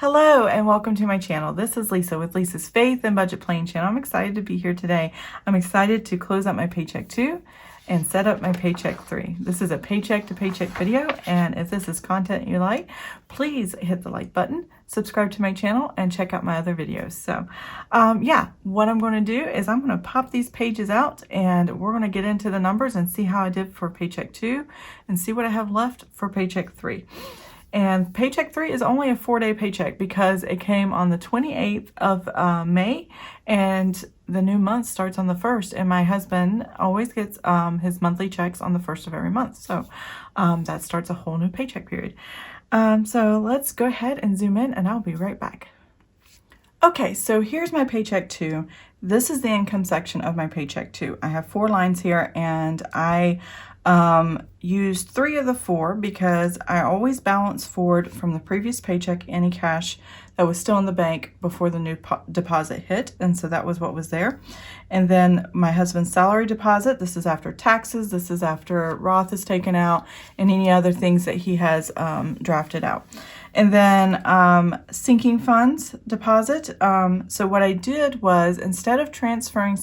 Hello and welcome to my channel. This is Lisa with Lisa's Faith and Budget Planning channel. I'm excited to be here today. I'm excited to close out my Paycheck 2 and set up my Paycheck 3. This is a paycheck to paycheck video, and if this is content you like, please hit the like button, subscribe to my channel, and check out my other videos. So yeah, what I'm going to do is I'm going to pop these pages out and we're going to get into the numbers and see how I did for Paycheck 2 and see what I have left for Paycheck 3. And Paycheck 3 is only a 4-day paycheck because it came on the 28th of May, and the new month starts on the 1st. And my husband always gets his monthly checks on the 1st of every month. So that starts a whole new paycheck period. So let's go ahead and zoom in and I'll be right back. Okay, so here's my Paycheck 2. This is the income section of my Paycheck 2. I have 4 lines here, and I used 3 of the 4 because I always balance forward from the previous paycheck any cash that was still in the bank before the new deposit hit, and so that was what was there. And then my husband's salary deposit, this is after taxes, this is after Roth is taken out, and any other things that he has drafted out. And then sinking funds deposit. So what I did was, instead of transferring,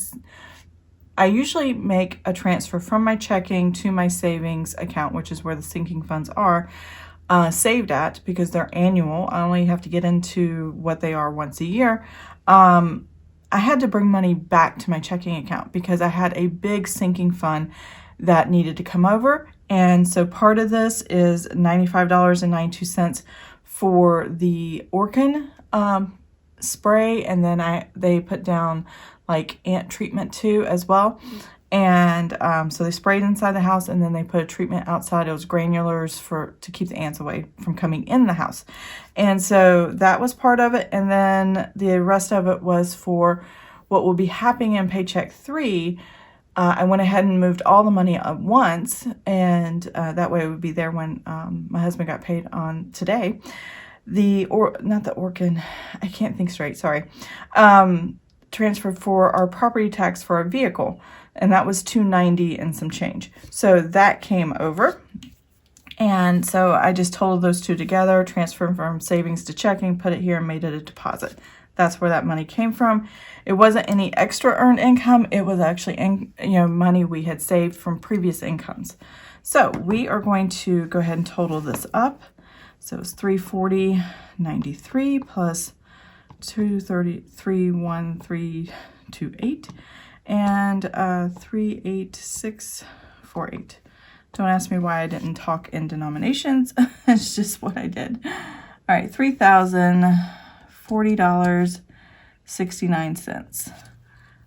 I usually make a transfer from my checking to my savings account, which is where the sinking funds are saved at, because they're annual. I only have to get into what they are once a year. I had to bring money back to my checking account because I had a big sinking fund that needed to come over. And so part of this is $95.92 for the Orkin spray, and then they put down like ant treatment too as well. And so they sprayed inside the house, and then they put a treatment outside. It was granulars to keep the ants away from coming in the house. And so that was part of it. And then the rest of it was for what will be happening in Paycheck 3. I went ahead and moved all the money at once, and that way it would be there when my husband got paid on today. Not the Orkin, I can't think straight, sorry. Transferred for our property tax for our vehicle, and that was $290 and some change. So that came over, and so I just totaled those two together, transferred from savings to checking, put it here, and made it a deposit. That's where that money came from. It wasn't any extra earned income. It was actually money we had saved from previous incomes. So we are going to go ahead and total this up. So it's $340.93 plus $233.1328 and $386.48. Don't ask me why I didn't talk in denominations. It's just what I did. All right, $3,040.69.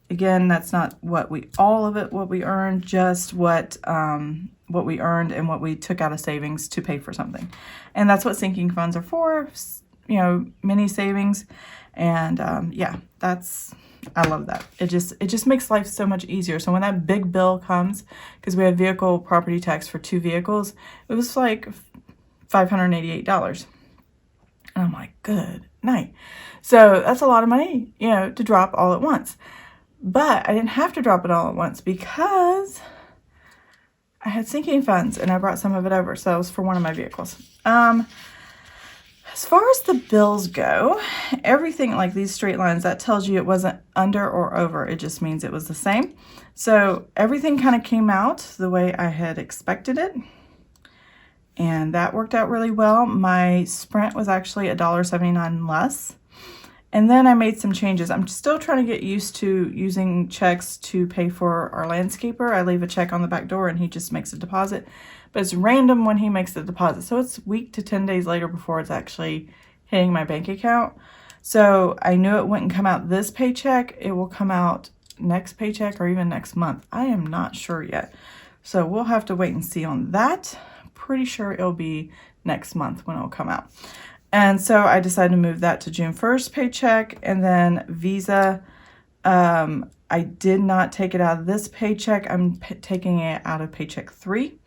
Again, that's not what we earned, just what we earned and what we took out of savings to pay for something. And that's what sinking funds are for, mini savings. And yeah, I love that. It just makes life so much easier. So when that big bill comes, because we had vehicle property tax for 2 vehicles, it was like $588. And I'm like, good night. So that's a lot of money, to drop all at once. But I didn't have to drop it all at once because I had sinking funds and I brought some of it over. So that was for one of my vehicles. As far as the bills go, everything like these straight lines, that tells you it wasn't under or over. It just means it was the same. So everything kind of came out the way I had expected it. And that worked out really well. My Sprint was actually $1.79 less. And then I made some changes. I'm still trying to get used to using checks to pay for our landscaper. I leave a check on the back door and he just makes a deposit. But it's random when he makes the deposit. So it's a week to 10 days later before it's actually hitting my bank account. So I knew it wouldn't come out this paycheck. It will come out next paycheck or even next month. I am not sure yet. So we'll have to wait and see on that. Pretty sure it'll be next month when it'll come out. And so I decided to move that to June 1st paycheck. And then Visa, I did not take it out of this paycheck. I'm taking it out of Paycheck 3,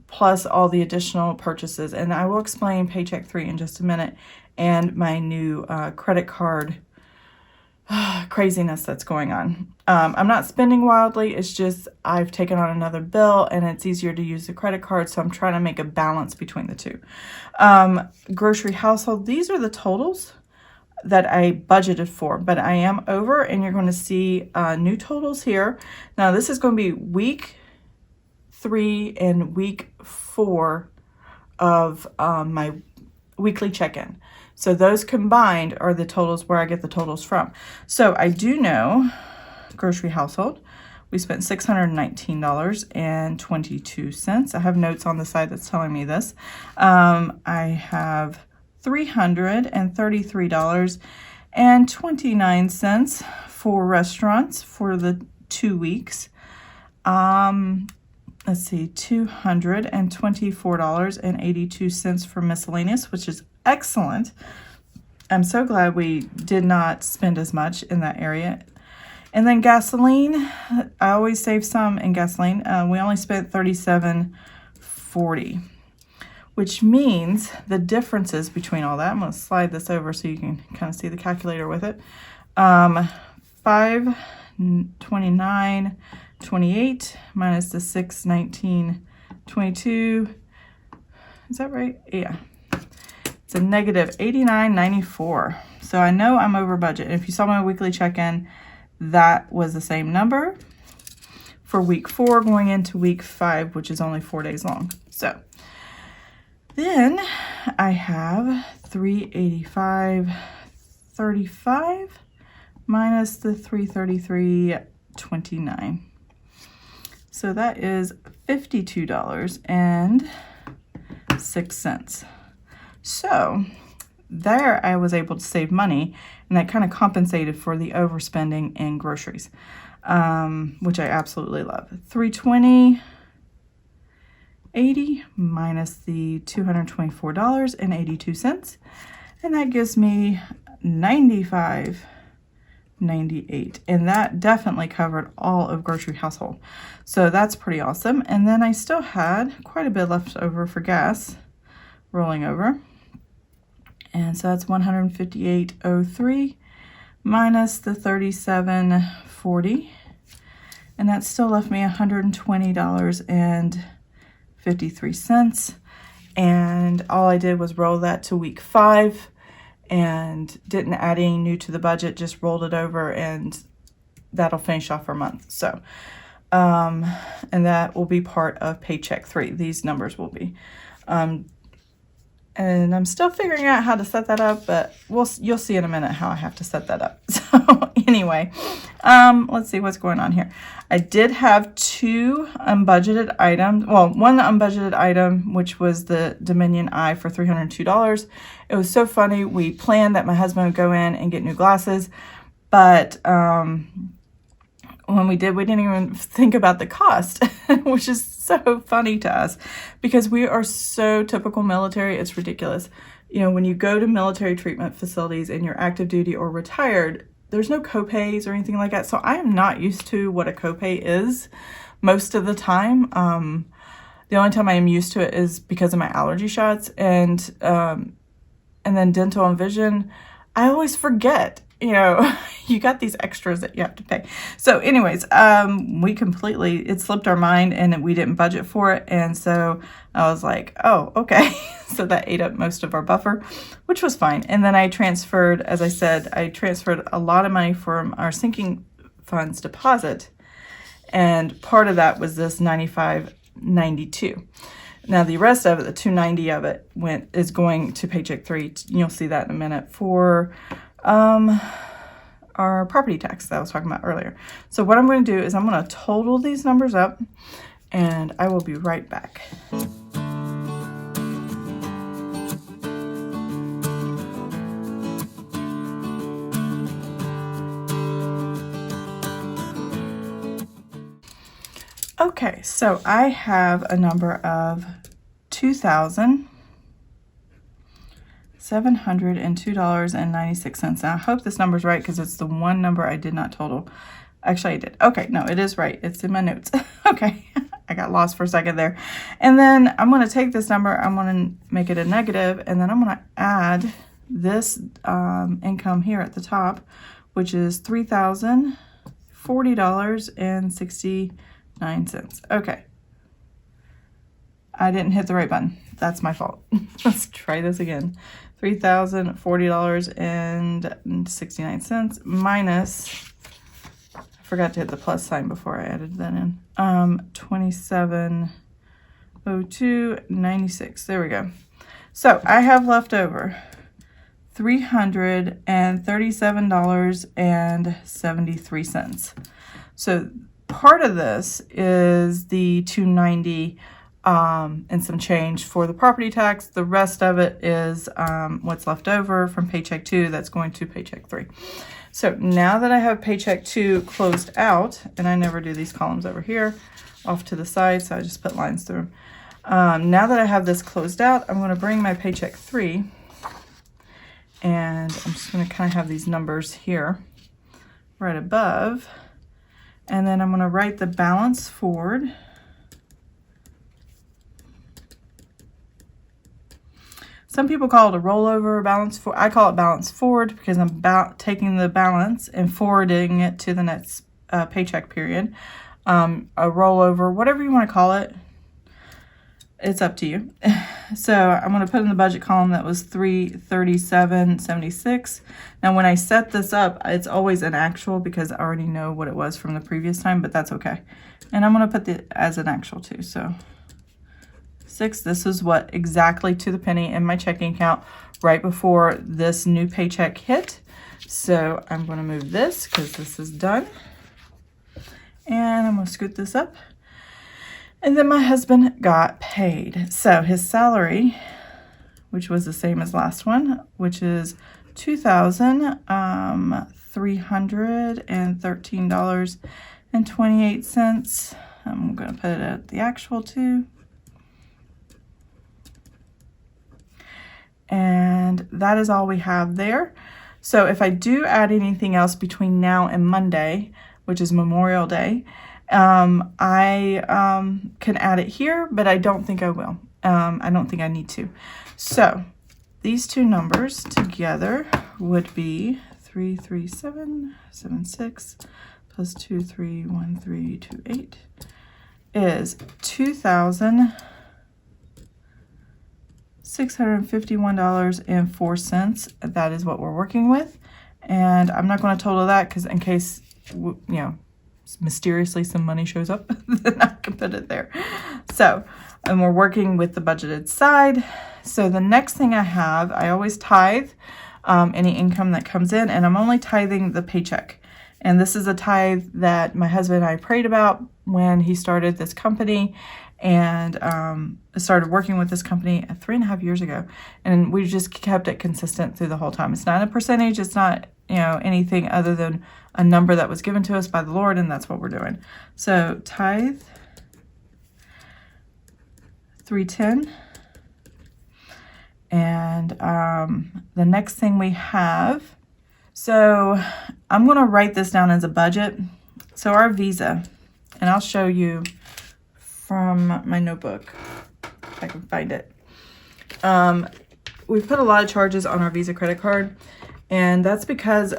plus all the additional purchases. And I will explain Paycheck 3 in just a minute, and my new credit card craziness that's going on. I'm not spending wildly. It's just I've taken on another bill and it's easier to use the credit card. So I'm trying to make a balance between the two. Grocery household. These are the totals that I budgeted for, but I am over, and you're going to see new totals here. Now this is going to be week 3 and week 4 of my weekly check-in. So those combined are the totals where I get the totals from. So I do know grocery household, we spent $619.22. I have notes on the side that's telling me this. I have $333.29 for restaurants for the 2 weeks. Let's see, $224.82 for miscellaneous, which is excellent. I'm so glad we did not spend as much in that area. And then gasoline, I always save some in gasoline. We only spent $37.40, which means the differences between all that, I'm going to slide this over so you can kind of see the calculator with it. $529.28 minus the $619.22. Is that right? Yeah. It's a negative $89.94. So I know I'm over budget. And if you saw my weekly check-in, that was the same number for week 4 going into week 5, which is only 4 days long. So then I have $385.35 minus the $333.29. So that is $52.06. So there I was able to save money, and that kind of compensated for the overspending in groceries, which I absolutely love. $320.80 minus the $224.82, and that gives me $95.98, and that definitely covered all of grocery household. So that's pretty awesome. And then I still had quite a bit left over for gas rolling over. And so that's $158.03 minus the $37.40. And that still left me $120.53. And all I did was roll that to week 5 and didn't add any new to the budget, just rolled it over, and that'll finish off our month. So, and that will be part of Paycheck 3. These numbers will be. And I'm still figuring out how to set that up, but you'll see in a minute how I have to set that up. So anyway, let's see what's going on here. I did have 2 unbudgeted items. Well, one unbudgeted item, which was the Dominion Eye for $302. It was so funny. We planned that my husband would go in and get new glasses, but when we did, we didn't even think about the cost, which is so funny to us because we are so typical military. It's ridiculous. You know, when you go to military treatment facilities and you're active duty or retired, there's no copays or anything like that. So I am not used to what a copay is most of the time. The only time I am used to it is because of my allergy shots, and then dental and vision. I always forget. You know, you got these extras that you have to pay. So anyways, it slipped our mind and we didn't budget for it. And so I was like, oh, okay. So that ate up most of our buffer, which was fine. And then I transferred, as I said, a lot of money from our sinking funds deposit. And part of that was this $95.92. Now the rest of it, the $290 of it is going to Paycheck 3. You'll see that in a minute for our property tax that I was talking about earlier. So what I'm going to do is I'm going to total these numbers up, and I will be right back. Okay, so I have a number of $2,702.96. Now, I hope this number's right because it's the one number I did not total. Actually, I did. Okay, no, it is right. It's in my notes. Okay, I got lost for a second there. And then I'm going to take this number, I'm going to make it a negative, and then I'm going to add this income here at the top, which is $3,040.69. Okay. I didn't hit the right button. That's my fault. Let's try this again. $3,040.69 minus, I forgot to hit the plus sign before I added that in. 2702.96. There we go. So I have left over $337.73. So part of this is the $290 and some change for the property tax. The rest of it is what's left over from Paycheck 2 that's going to Paycheck 3. So now that I have Paycheck 2 closed out, and I never do these columns over here off to the side, so I just put lines through them. Now that I have this closed out, I'm going to bring my Paycheck 3, and I'm just going to kind of have these numbers here right above, and then I'm going to write the balance forward. Some people call it a rollover, balance forward. I call it balance forward because I'm taking the balance and forwarding it to the next paycheck period. A rollover, whatever you want to call it, it's up to you. So I'm going to put in the budget column that was $337.76. Now when I set this up, it's always an actual because I already know what it was from the previous time, but that's okay. And I'm going to put it as an actual too. So 6, this is what exactly to the penny in my checking account right before this new paycheck hit. So I'm going to move this because this is done. And I'm going to scoot this up. And then my husband got paid. So his salary, which was the same as last one, which is $2,313.28. I'm going to put it at the actual too. And that is all we have there. So if I do add anything else between now and Monday, which is Memorial Day, I can add it here, but I don't think I will. I don't think I need to. So these two numbers together would be 33776 plus 231328 is $2,651.04. That is what we're working with. And I'm not going to total that because in case, you know, mysteriously some money shows up, then I can put it there. So, and we're working with the budgeted side. So the next thing I have, I always tithe any income that comes in, and I'm only tithing the paycheck. And this is a tithe that my husband and I prayed about when he started this company and started working with this company 3.5 years ago. And we just kept it consistent through the whole time. It's not a percentage. It's not, you know, anything other than a number that was given to us by the Lord, and that's what we're doing. So tithe 310. And the next thing we have, so I'm going to write this down as a budget. So our Visa, and I'll show you from my notebook if I can find it. We've put a lot of charges on our Visa credit card, and that's because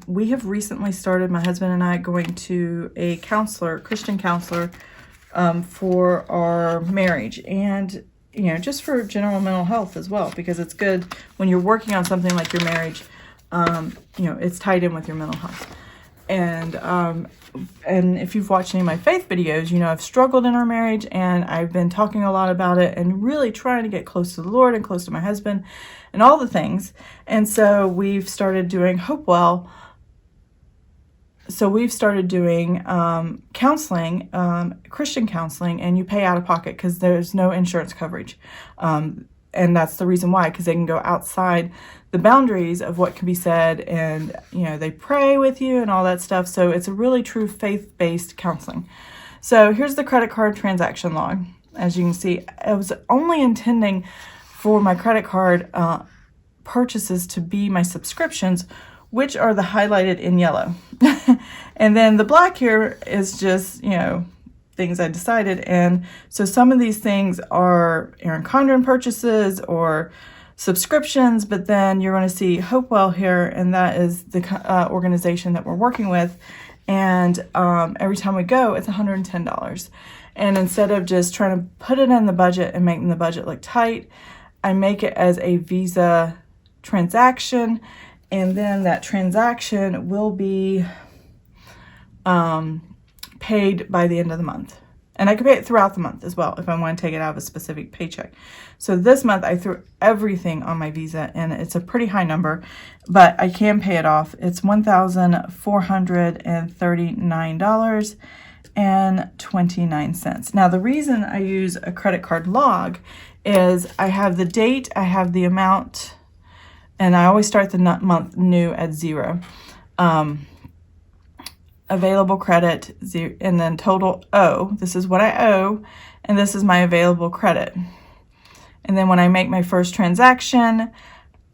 we have recently started, my husband and I, going to a counselor, Christian counselor, for our marriage, and you know, just for general mental health as well, because it's good when you're working on something like your marriage. You know, it's tied in with your mental health. And if you've watched any of my faith videos, you know I've struggled in our marriage, and I've been talking a lot about it and really trying to get close to the Lord and close to my husband and all the things. And so we've started doing Hopewell. So we've started doing counseling, Christian counseling, and you pay out of pocket because there's no insurance coverage. And that's the reason why, because they can go outside the boundaries of what can be said, and you know, they pray with you and all that stuff. So it's a really true faith-based counseling. So here's the credit card transaction log. As you can see, I was only intending for my credit card purchases to be my subscriptions, which are the highlighted in yellow. And then the black here is just, you know, things I decided. And so some of these things are Aaron Condren purchases, or subscriptions, but then you're going to see Hopewell here, and that is the organization that we're working with. And every time we go, it's $110. And instead of just trying to put it in the budget and making the budget look tight, I make it as a Visa transaction, and then that transaction will be paid by the end of the month. And I can pay it throughout the month as well if I want to take it out of a specific paycheck. So this month I threw everything on my Visa, and it's a pretty high number, but I can pay it off. It's $1,439.29. Now the reason I use a credit card log is I have the date, I have the amount, and I always start the month new at 0. Available credit, 0, and then total owe. This is what I owe, and this is my available credit. And then when I make my first transaction,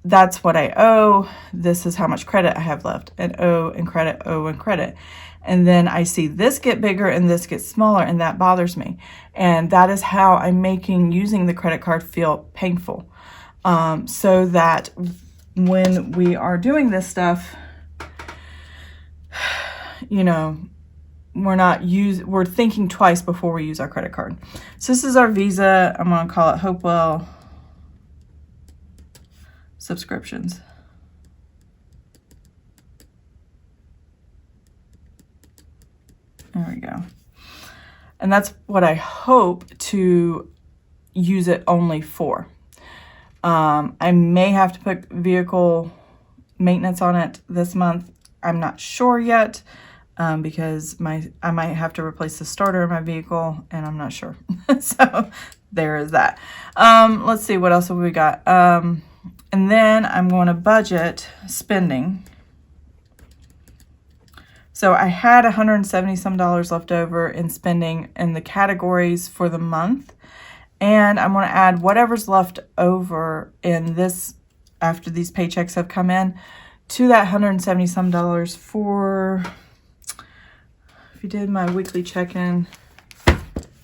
that's what I owe. This is how much credit I have left, and owe and credit, owe and credit. And then I see this get bigger and this get smaller, and that bothers me. And that is how I'm making using the credit card feel painful. So that when we are doing this stuff, you know, we're thinking twice before we use our credit card. So this is our Visa. I'm going to call it Hopewell subscriptions. There we go. And that's what I hope to use it only for. I may have to put vehicle maintenance on it this month. I'm not sure yet. Because I might have to replace the starter in my vehicle, and I'm not sure. So there is that. Let's see, what else have we got? And then I'm going to budget spending. So I had $170 some left over in spending in the categories for the month, and I'm going to add whatever's left over in this after these paychecks have come in to that $170 some for. If you did my weekly check-in,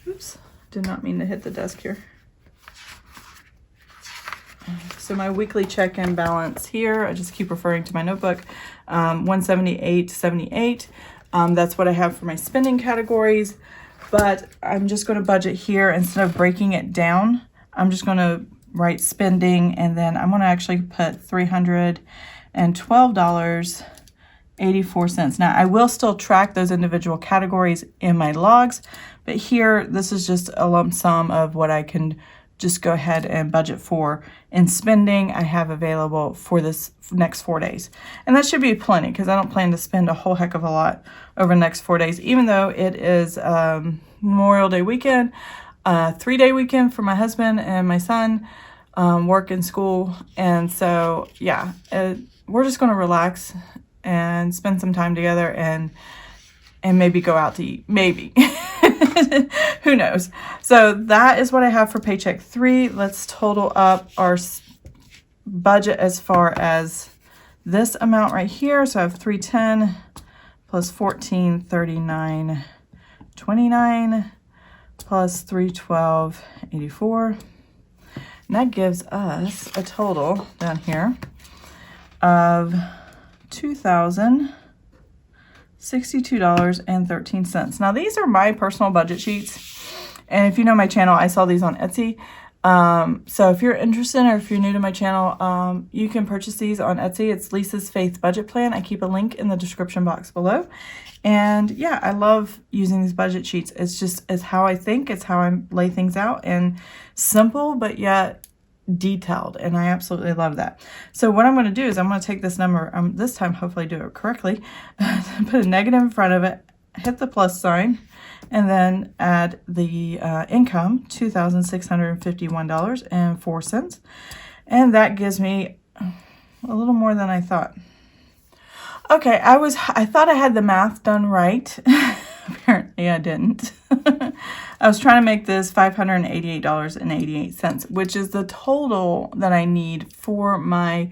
oops, did not mean to hit the desk here. So my weekly check-in balance here, I just keep referring to my notebook, 178.78. That's what I have for my spending categories, but I'm just going to budget here instead of breaking it down. I'm just going to write spending, and then I'm going to actually put $312.84. Now I will still track those individual categories in my logs, but here this is just a lump sum of what I can just go ahead and budget for in spending I have available for this next 4 days. And that should be plenty because I don't plan to spend a whole heck of a lot over the next 4 days, even though it is Memorial Day weekend, 3-day weekend for my husband and my son, work and school. And so yeah, we're just going to relax and spend some time together and maybe go out to eat. Maybe. Who knows? So that is what I have for paycheck 3. Let's total up our budget as far as this amount right here. So I have 310 plus 1439.29 plus 312.84. And that gives us a total down here of $2,062.13. Now these are my personal budget sheets, and if you know my channel, I sell these on Etsy. So if you're interested, or if you're new to my channel, you can purchase these on Etsy. It's Lisa's Faith Budget Plan. I keep a link in the description box below. And yeah, I love using these budget sheets. It's how I think, it's how I lay things out, and simple but yet detailed, and I absolutely love that. So what I'm going to do is I'm going to take this number, this time hopefully do it correctly, put a negative in front of it, hit the plus sign, and then add the income, $2,651.04, and that gives me a little more than I thought. Okay, I thought I had the math done right. Apparently I didn't. I was trying to make this $588.88, which is the total that I need for my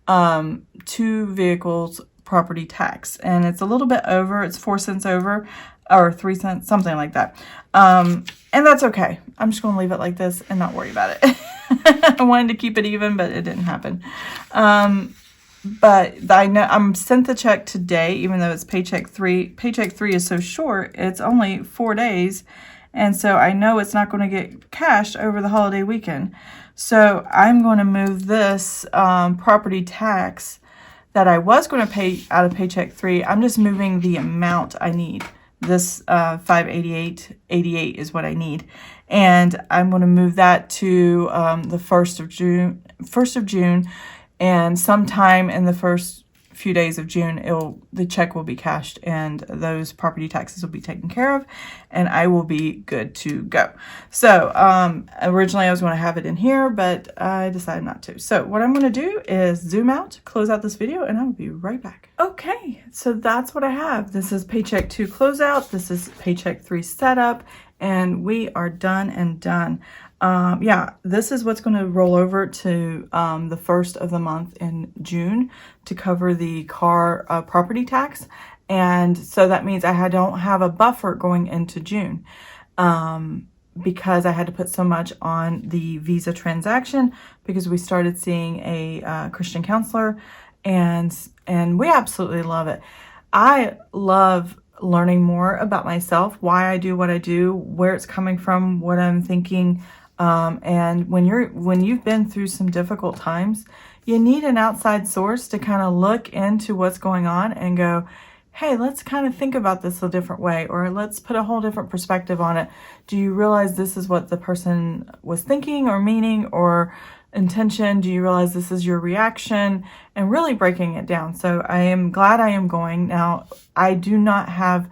2 vehicles property tax. And it's a little bit over, it's 4 cents over or 3 cents, something like that. And that's okay. I'm just going to leave it like this and not worry about it. I wanted to keep it even, but it didn't happen. But I know I'm sent the check today, even though it's paycheck 3. Paycheck 3 is so short. It's only 4 days. And so I know it's not going to get cashed over the holiday weekend. So I'm going to move this property tax that I was going to pay out of paycheck 3. I'm just moving the amount I need. This $588.88 is what I need. And I'm going to move that to the 1st of June. And sometime in the first few days of June, the check will be cashed and those property taxes will be taken care of and I will be good to go. So originally I was going to have it in here, but I decided not to. So what I'm going to do is zoom out, close out this video, and I'll be right back. Okay, so that's what I have. This is Paycheck 2 closeout. This is Paycheck 3 setup, and we are done and done. Yeah, this is what's going to roll over to the 1st of the month in June to cover the car property tax. And so that means I don't have a buffer going into June because I had to put so much on the Visa transaction because we started seeing a Christian counselor and we absolutely love it. I love learning more about myself, why I do what I do, where it's coming from, what I'm thinking. And when you've been through some difficult times, you need an outside source to kind of look into what's going on and go, hey, let's kind of think about this a different way, or let's put a whole different perspective on it. Do you realize this is what the person was thinking or meaning or intention? Do you realize this is your reaction? And really breaking it down. So I am glad I am going. Now, I do not have,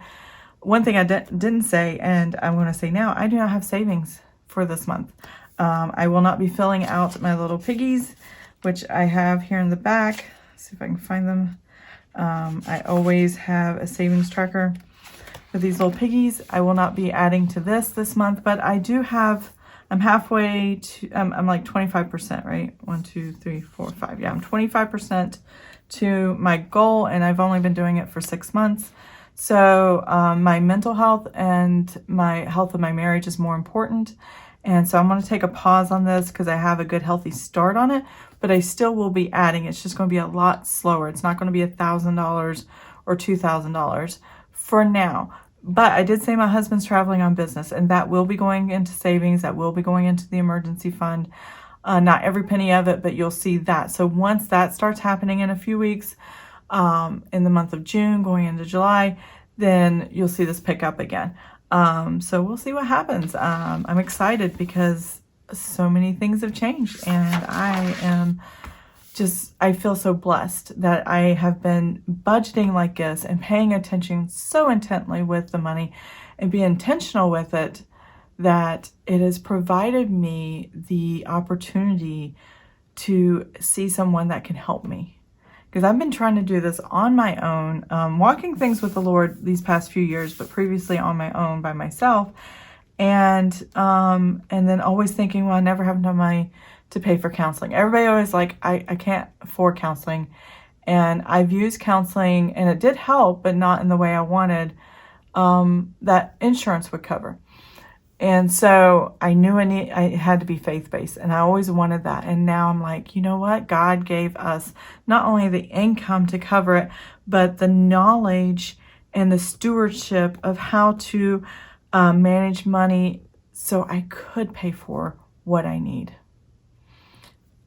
one thing I didn't say, and I'm going to say now, I do not have savings for this month. I will not be filling out my little piggies, which I have here in the back. Let's see if I can find them. I always have a savings tracker with these little piggies. I will not be adding to this month, but I do have, I'm halfway to, I'm like 25%, right? 1, 2, 3, 4, 5. Yeah, I'm 25% to my goal, and I've only been doing it for 6 months. So my mental health and my health of my marriage is more important. And so I'm going to take a pause on this because I have a good healthy start on it, but I still will be adding. It's just going to be a lot slower. It's not going to be $1,000 or $2,000 for now. But I did say my husband's traveling on business, and that will be going into savings. That will be going into the emergency fund. Not every penny of it, but you'll see that. So once that starts happening in a few weeks, in the month of June, going into July, then you'll see this pick up again. So we'll see what happens. I'm excited because so many things have changed, and I feel so blessed that I have been budgeting like this and paying attention so intently with the money and be intentional with it, that it has provided me the opportunity to see someone that can help me. Because I've been trying to do this on my own, walking things with the Lord these past few years, but previously on my own by myself. And then always thinking, well, I never have enough money to pay for counseling. Everybody always like, I can't afford counseling. And I've used counseling and it did help, but not in the way I wanted, that insurance would cover. And so I knew I had to be faith-based, and I always wanted that. And now I'm like, you know what? God gave us not only the income to cover it, but the knowledge and the stewardship of how to manage money so I could pay for what I need.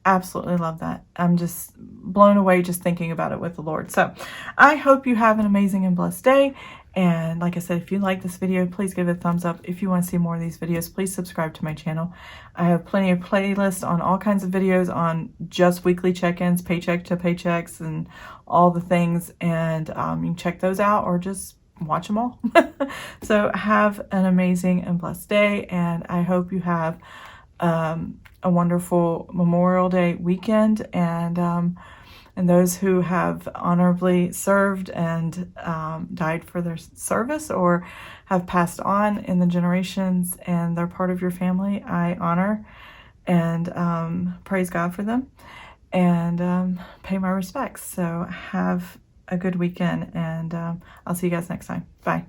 Absolutely love that. I'm just blown away just thinking about it with the Lord. So I hope you have an amazing and blessed day. And like I said, if you like this video, please give it a thumbs up. If you want to see more of these videos, please subscribe to my channel. I have plenty of playlists on all kinds of videos on just weekly check-ins, paycheck to paychecks, and all the things. And you can check those out or just watch them all. So have an amazing and blessed day. And I hope you have a wonderful Memorial Day weekend. And those who have honorably served and died for their service or have passed on in the generations and they're part of your family, I honor and praise God for them and pay my respects. So have a good weekend, and I'll see you guys next time. Bye.